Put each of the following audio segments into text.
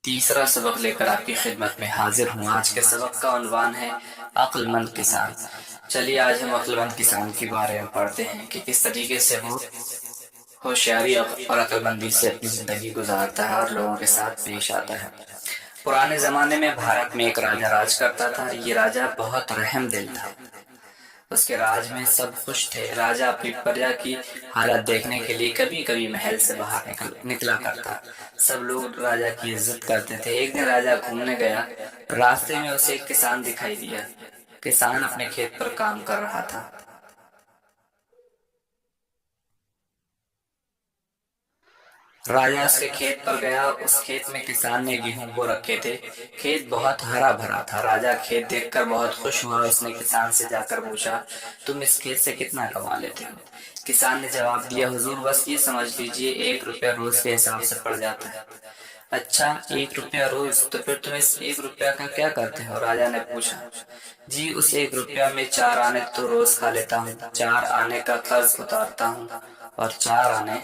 تیسرا سبق لے کر آپ کی خدمت میں حاضر ہوں۔ آج کے سبق کا عنوان ہے عقل مند کسان۔ چلیے آج ہم عقل مند کسان کے بارے میں پڑھتے ہیں کہ کس طریقے سے وہ ہوشیاری اور عقل مندی سے اپنی زندگی گزارتا ہے اور لوگوں کے ساتھ پیش آتا ہے۔ پرانے زمانے میں بھارت میں ایک راجہ راج کرتا تھا۔ یہ راجہ بہت رحم دل تھا۔ اس کے راج میں سب خوش تھے۔ راجہ اپنی پرجا کی حالت دیکھنے کے لیے کبھی کبھی محل سے باہر نکلا کرتا۔ سب لوگ راجہ کی عزت کرتے تھے۔ ایک دن راجہ گھومنے گیا، راستے میں اسے ایک کسان دکھائی دیا۔ کسان اپنے کھیت پر کام کر رہا تھا۔ راجہ اس کے کھیت پر گیا۔ اس کھیت میں کسان نے گیہوں بو رکھے تھے۔ کھیت بہت ہرا بھرا تھا۔ راجہ کھیت دیکھ کر بہت خوش ہوا۔ اس نے کسان سے جا کر پوچھا، تم اس کھیت سے کتنا کما لیتے ہو؟ کسان نے جواب دیا، حضور بس یہ سمجھ لیجئے 1 روپیہ روز کے حساب سے پڑ جاتا ہے۔ اچھا 1 روپیہ روز، تو پھر تم اس 1 روپیہ کا کیا کرتے ہو؟ راجہ نے پوچھا۔ جی اس 1 روپیہ میں 4 آنے تو روز کھا لیتا ہوں، 4 آنے کا قرض اتارتا ہوں اور 4 آنے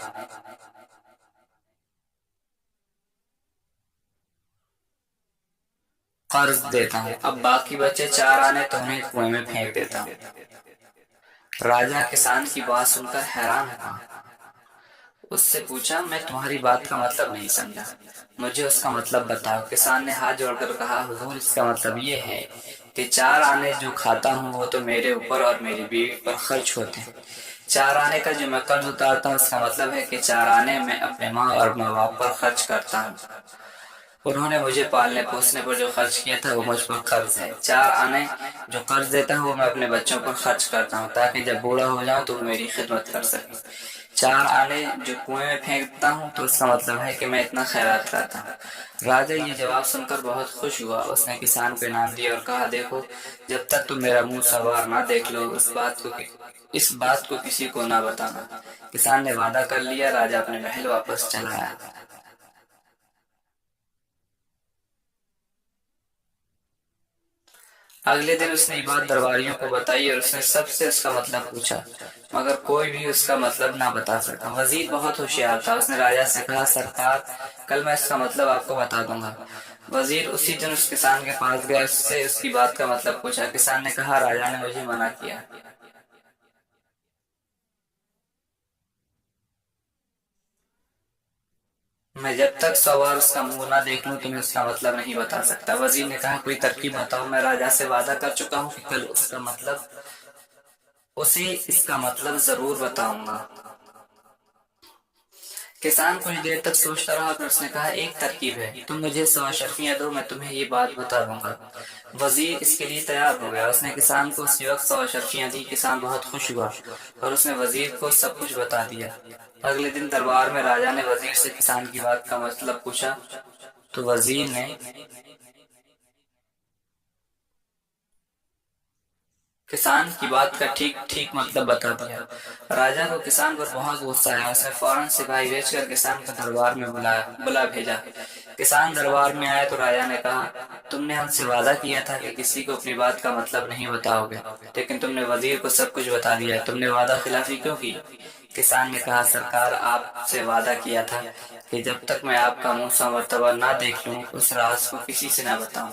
قرض دیتا ہوں۔ اب باقی بچے 4 آنے تو انہیں کنویں میں پھینک دیتا ہوں۔ راجہ کسان کی بات سن کر حیران ہوا۔ اس سے پوچھا، میں تمہاری بات کا مطلب نہیں سمجھا، مجھے اس کا مطلب بتاؤ۔ کسان نے ہاتھ جوڑ کر کہا، حضور اس کا مطلب یہ ہے کہ 4 آنے جو کھاتا ہوں وہ تو میرے اوپر اور میری بیوی پر خرچ ہوتے ہیں۔ 4 آنے کا جو میں قرض اتارتا ہوں اس کا مطلب ہے کہ 4 آنے میں اپنے ماں اور ماں باپ پر خرچ کرتا ہوں۔ انہوں نے مجھے پالنے پوسنے پر جو خرچ کیا تھا وہ مجھ پر قرض ہے۔ 4 آنے جو قرض دیتا ہوں وہ میں اپنے بچوں پر خرچ کرتا ہوں تاکہ جب بوڑھا ہو جاؤں تو وہ میری خدمت کر سکیں۔ 4 آنے جو کنویں میں پھینکتا ہوں تو اس کا مطلب ہے کہ میں اتنا خیرات کرتا ہوں۔ راجہ یہ جواب سن کر بہت خوش ہوا۔ اس نے کسان کو انعام دیا اور کہا، دیکھو جب تک تم میرا منہ سوار نہ دیکھ لو اس بات کو کسی کو نہ بتانا۔ کسان نے وعدہ کر لیا۔ راجہ اپنے محل واپس چلا آیا۔ اگلے دن اس نے یہ بات درباریوں کو بتائی اور اس نے سب سے اس کا مطلب پوچھا، مگر کوئی بھی اس کا مطلب نہ بتا سکا۔ وزیر بہت ہوشیار تھا۔ اس نے راجہ سے کہا، سرکار کل میں اس کا مطلب آپ کو بتا دوں گا۔ وزیر اسی دن اس کسان کے پاس گیا، اس سے اس کی بات کا مطلب پوچھا۔ کسان نے کہا، راجہ نے مجھے منع کیا۔ میں جب تک 100 بار اس کا منہ نہ دیکھ لوں تمہیں اس کا مطلب نہیں بتا سکتا۔ وزیر نے کہا، کوئی ترکیب بتاؤ، میں راجہ سے وعدہ کر چکا ہوں کہ کل اسے اس کا مطلب ضرور بتاؤں گا۔ کسان کچھ دیر تک سوچتا رہا پھر اس نے کہا، ایک ترکیب ہے، تم مجھے 100 اشرفیاں دو، میں تمہیں یہ بات بتا دوں گا۔ وزیر اس کے لیے تیار ہو گیا۔ اس نے کسان کو اسی وقت 100 اشرفیاں دی۔ کسان بہت خوش ہوا اور اس نے وزیر کو سب کچھ بتا دیا۔ اگلے دن دربار میں راجہ نے وزیر سے کسان کی بات کا مطلب پوچھا تو وزیر نے کسان کی بات کا ٹھیک مطلب بتا دیا۔ راجہ کو کسان پر بہت غصہ آیا۔ اس نے فوراً سپاہی بھیج کر کسان کو دربار میں بلا بھیجا۔ کسان دربار میں آیا تو راجہ نے کہا، تم نے ہم سے وعدہ کیا تھا کہ کسی کو اپنی بات کا مطلب نہیں بتاؤ گے، لیکن تم نے وزیر کو سب کچھ بتا دیا، تم نے وعدہ خلافی کیوں کی؟ کسان نے کہا، سرکار آپ سے وعدہ کیا تھا کہ جب تک میں آپ کا منہ 100 مرتبہ نہ دیکھ لوں اس راز کو کسی سے نہ بتاؤں۔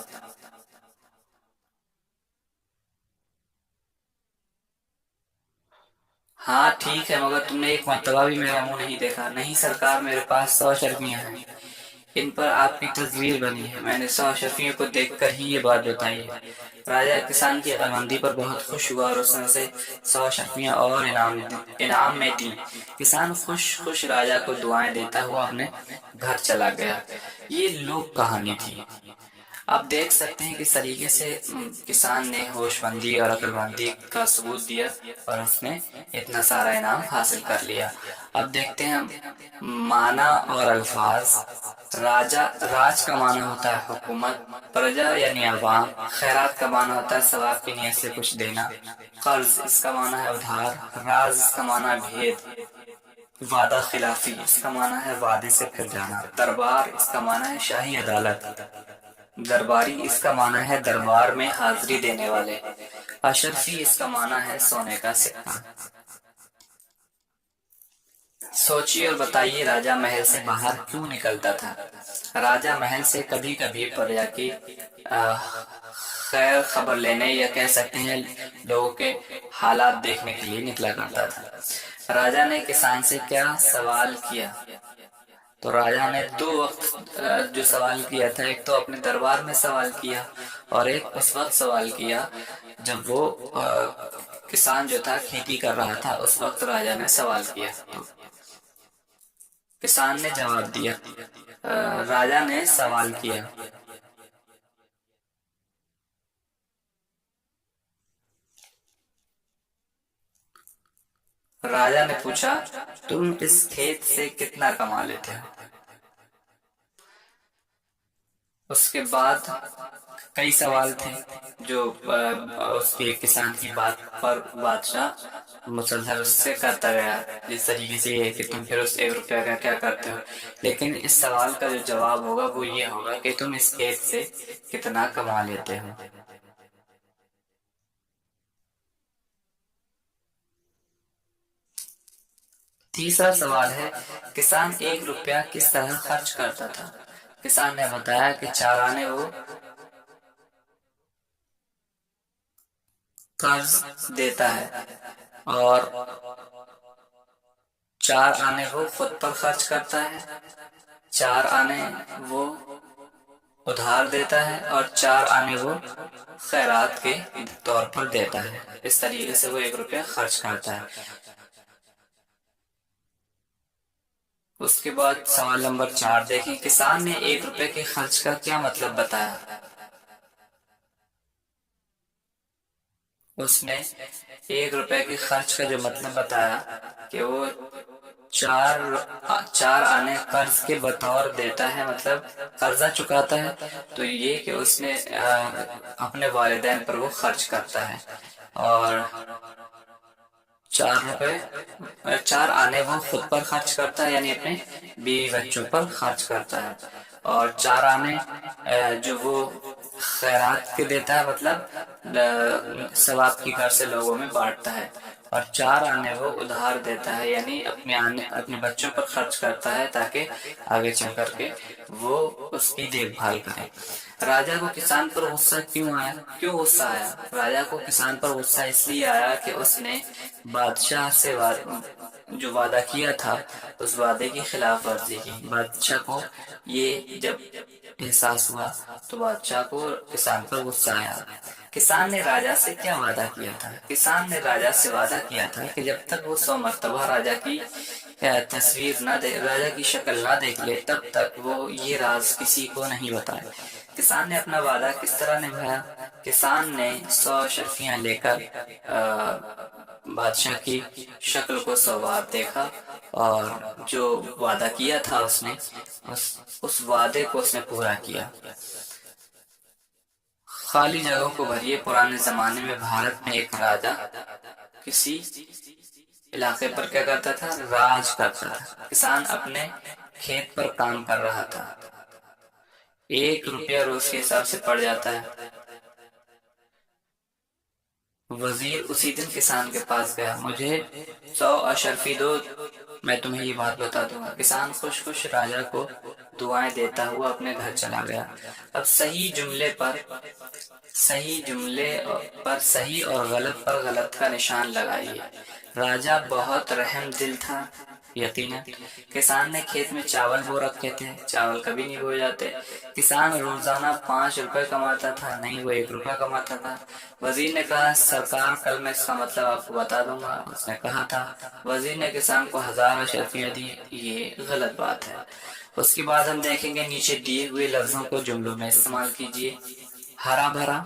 ہاں ٹھیک ہے، مگر تم نے ایک مرتبہ بھی میرا منہ نہیں دیکھا۔ نہیں سرکار، میرے پاس 100 اشرفیاں ہیں، ان پر آپ کی تصویر بنی ہے، میں نے 100 اشرفیوں کو دیکھ کر ہی یہ بات بتائی ہے۔ راجہ کسان کی عقلمندی پر بہت خوش ہوا اور اس نے اسے 100 اشرفیاں اور انعام میں دی۔ کسان خوش راجہ کو دعائیں دیتا ہوا اپنے گھر چلا گیا۔ یہ لوک کہانی تھی۔ آپ دیکھ سکتے ہیں کس طریقے سے کسان نے ہوش مندی اور عقل مندی کا ثبوت دیا اور اس نے اتنا سارا انعام حاصل کر لیا۔ اب دیکھتے ہیں معنی اور الفاظ۔ راج کا معنی ہوتا ہے حکومت، پرجا یعنی عوام، خیرات کا معنی ہوتا ہے ثواب کی نیت سے کچھ دینا، قرض اس کا معنی ہے ادھار، راز اس کا معنی ہے بھید، وعدہ خلافی اس کا معنی ہے وعدے سے پھر جانا، دربار اس کا معنی ہے شاہی عدالت، درباری اس کا معنی ہے دربار میں حاضری دینے والے، اشرفی اس کا معنی ہے سونے کا سکہ۔ سوچیے اور بتائیے راجہ محل سے باہر کیوں نکلتا تھا؟ راجہ محل سے کبھی کبھی پرجا کی خیر خبر لینے یا کہہ سکتے ہیں لوگوں کے حالات دیکھنے کے لیے نکلا کرتا تھا۔ راجہ نے کسان سے کیا سوال کیا؟ تو راجہ نے دو وقت جو سوال کیا تھا، ایک تو اپنے دربار میں سوال کیا اور ایک اس وقت سوال کیا جب وہ کسان جو تھا کھیتی کر رہا تھا، اس وقت راجہ نے سوال کیا، کسان نے جواب دیا، راجہ نے سوال کیا۔ راجہ نے پوچھا تم اس کھیت سے کتنا کما لیتے ہو؟ اس کے بعد کئی سوال تھے جو اس کے کسان کی بات پر بادشاہ مسلسل اس سے کرتا گیا، جس طریقے سے یہ کہ تم پھر اس 1 روپیہ کا کیا کرتے ہو، لیکن اس سوال کا جو جواب ہوگا وہ یہ ہوگا کہ تم اس کھیت سے کتنا کما لیتے ہو۔ تیسرا سوال ہے کسان 1 روپیہ کس طرح خرچ کرتا تھا؟ کسان نے بتایا کہ 4 آنے وہ قرض دیتا ہے اور 4 آنے وہ خود پر خرچ کرتا ہے، 4 آنے وہ ادھار دیتا ہے اور 4 آنے وہ خیرات کے طور پر دیتا ہے۔ اس طریقے سے وہ 1 روپیہ خرچ کرتا ہے۔ اس کے بعد سوال نمبر 4 دیکھیں، کسان نے 1 روپے کے خرچ کا کیا مطلب بتایا؟ اس نے 1 روپے کے خرچ کا جو مطلب بتایا کہ وہ 4 آنے قرض کے بطور دیتا ہے، مطلب قرضہ چکاتا ہے، تو یہ کہ اس نے اپنے والدین پر وہ خرچ کرتا ہے، اور 4 آنے وہ خود پر خرچ کرتا ہے، یعنی اپنے بیوی بچوں پر خرچ کرتا ہے، اور 4 آنے جو وہ خیرات کے دیتا ہے، مطلب ثواب کی غرض سے لوگوں میں بانٹتا ہے، اور 4 آنے وہ ادھار دیتا ہے، یعنی اپنے بچوں پر خرچ کرتا ہے تاکہ آگے چل کر کے وہ اس کی دیکھ بھال کرے۔ راجہ کو کسان پر غصہ کیوں غصہ آیا؟ راجہ کو کسان پر غصہ اس لیے آیا کہ اس نے بادشاہ سے جو وعدہ کیا تھا اس وعدے کی خلاف ورزی کی۔ بادشاہ کو یہ جب احساس ہوا تو بادشاہ کو کسان پر غصہ آیا۔ کسان نے راجہ سے کیا وعدہ کیا تھا؟ کسان نے راجہ سے وعدہ کیا تھا کہ جب تک وہ 100 مرتبہ راجہ کی تصویر نہ دے، راجہ کی شکل نہ دیکھ لے، تب تک وہ یہ راز کسی کو نہیں بتائے۔ کسان نے اپنا وعدہ کس طرح نبھایا؟ کسان نے 100 اشرفیاں لے کر بادشاہ کی شکل کو 100 بار دیکھا، اور جو وعدہ کیا تھا اس نے اس وعدے کو اس نے پورا کیا۔ خالی جگہوں کو بھریے۔ پرانے زمانے میں بھارت میں ایک راجہ کسی علاقے پر کیا کرتا تھا؟ راج کرتا تھا۔ کسان اپنے کھیت پر کام کر رہا تھا، 1 روپیہ روز کے حساب سے پڑ جاتا ہے۔ وزیر اسی دن کسان کے پاس گیا، مجھے 100 اشرفی دو، میں تمہیں یہ بات بتا دوں گا۔ کسان خوش خوش راجہ کو دعائیں دیتا ہوا اپنے گھر چلا گیا۔ اب صحیح جملے پر صحیح اور غلط پر غلط کا نشان لگائیے۔ راجہ بہت رحم دل تھا، یقیناً۔ کسان نے کھیت میں چاول بو رکھے تھے، چاول کبھی نہیں بو جاتے۔ کسان روزانہ 5 روپے کماتا تھا، نہیں وہ 1 روپیہ کماتا تھا۔ وزیر نے کہا سرکار کل میں اس کا مطلب آپ کو بتا دوں گا۔ اس نے کہا تھا۔ وزیر نے کسان کو 1000 اشرفیاں دی، یہ غلط بات ہے۔ اس کے بعد ہم دیکھیں گے نیچے دیے ہوئے لفظوں کو جملوں میں استعمال کیجیے۔ ہرا بھرا،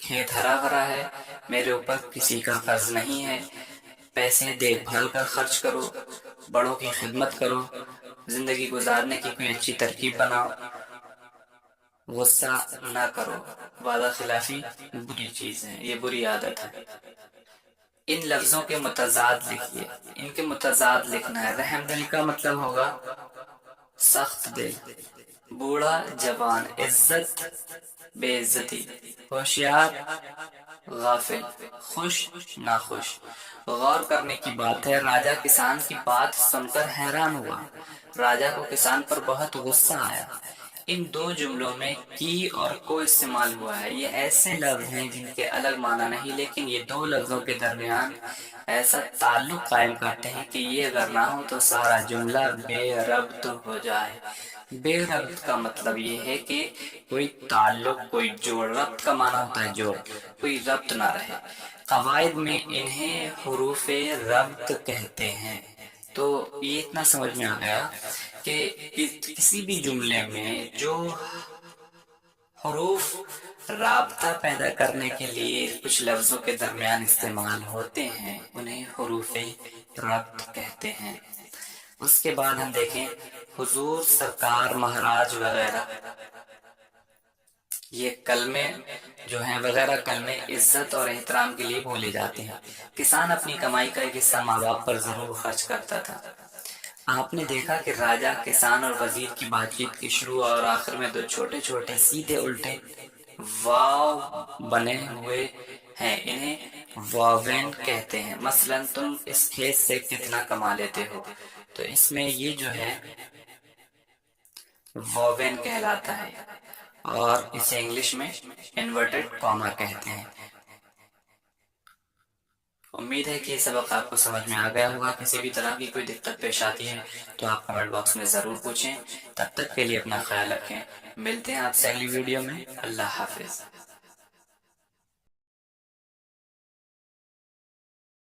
کھیت ہرا بھرا ہے، میرے اوپر کسی کا قرض نہیں ہے، پیسے دیکھ بھال کر خرچ کرو، بڑوں کی خدمت کرو، زندگی گزارنے کی کوئی اچھی ترکیب بناؤ، غصہ نہ کرو، وعدہ خلافی بری چیز ہے، یہ بری عادت ہے۔ ان لفظوں کے متضاد لکھیے، ان کے متضاد لکھنا ہے۔ رحم دل کا مطلب ہوگا سخت دل، بوڑھا جوان، عزت بے عزتی، ہوشیار غافل، خوش، ناخوش۔ غور کرنے کی بات ہے، راجا کسان کی بات سن کر حیران ہوا۔ راجا کو کسان پر بہت غصہ آیا۔ ان دو جملوں میں کی اور کو استعمال ہوا ہے۔ یہ ایسے لفظ ہیں جن کے الگ معنی نہیں، لیکن یہ دو لفظوں کے درمیان ایسا تعلق قائم کرتے ہیں کہ یہ اگر نہ ہو تو سارا جملہ بے ربط ہو جائے۔ بے ربط کا مطلب یہ ہے کہ کوئی تعلق، کوئی جوڑ۔ ربط کا معنی ہوتا ہے جوڑ، کوئی ربط نہ رہے۔ قواعد میں انہیں حروف ربط کہتے ہیں۔ تو یہ اتنا سمجھ میں آ گیا کہ کسی بھی جملے میں جو حروف رابطہ پیدا کرنے کے لیے کچھ لفظوں کے درمیان استعمال ہوتے ہیں انہیں حروف ربط کہتے ہیں۔ اس کے بعد ہم دیکھیں حضور، سرکار، مہاراج وغیرہ، یہ کلمے جو ہیں وغیرہ کلمے عزت اور احترام کے لیے بولے جاتے ہیں۔ کسان اپنی کمائی کا ایک حصہ ماں باپ پر ضرور خرچ کرتا تھا۔ آپ نے دیکھا کہ راجا، کسان اور وزیر کی بات چیت کے شروع اور آخر میں دو چھوٹے چھوٹے سیدھے الٹے واو بنے ہوئے ہیں، انہیں واوین کہتے ہیں۔ مثلا تم اس کھیت سے کتنا کما لیتے ہو، تو اس میں یہ جو ہے واوین کہلاتا ہے، اور اسے انگلش میں انورٹڈ کاما کہتے ہیں۔ امید ہے کہ یہ سبق آپ کو سمجھ میں آ گیا ہوگا۔ کسی بھی طرح کی کوئی دقت پیش آتی ہے تو آپ کمنٹ باکس میں ضرور پوچھیں۔ تب تک کے لیے اپنا خیال رکھیں۔ ملتے ہیں آپ سے اگلی ویڈیو میں۔ اللہ حافظ۔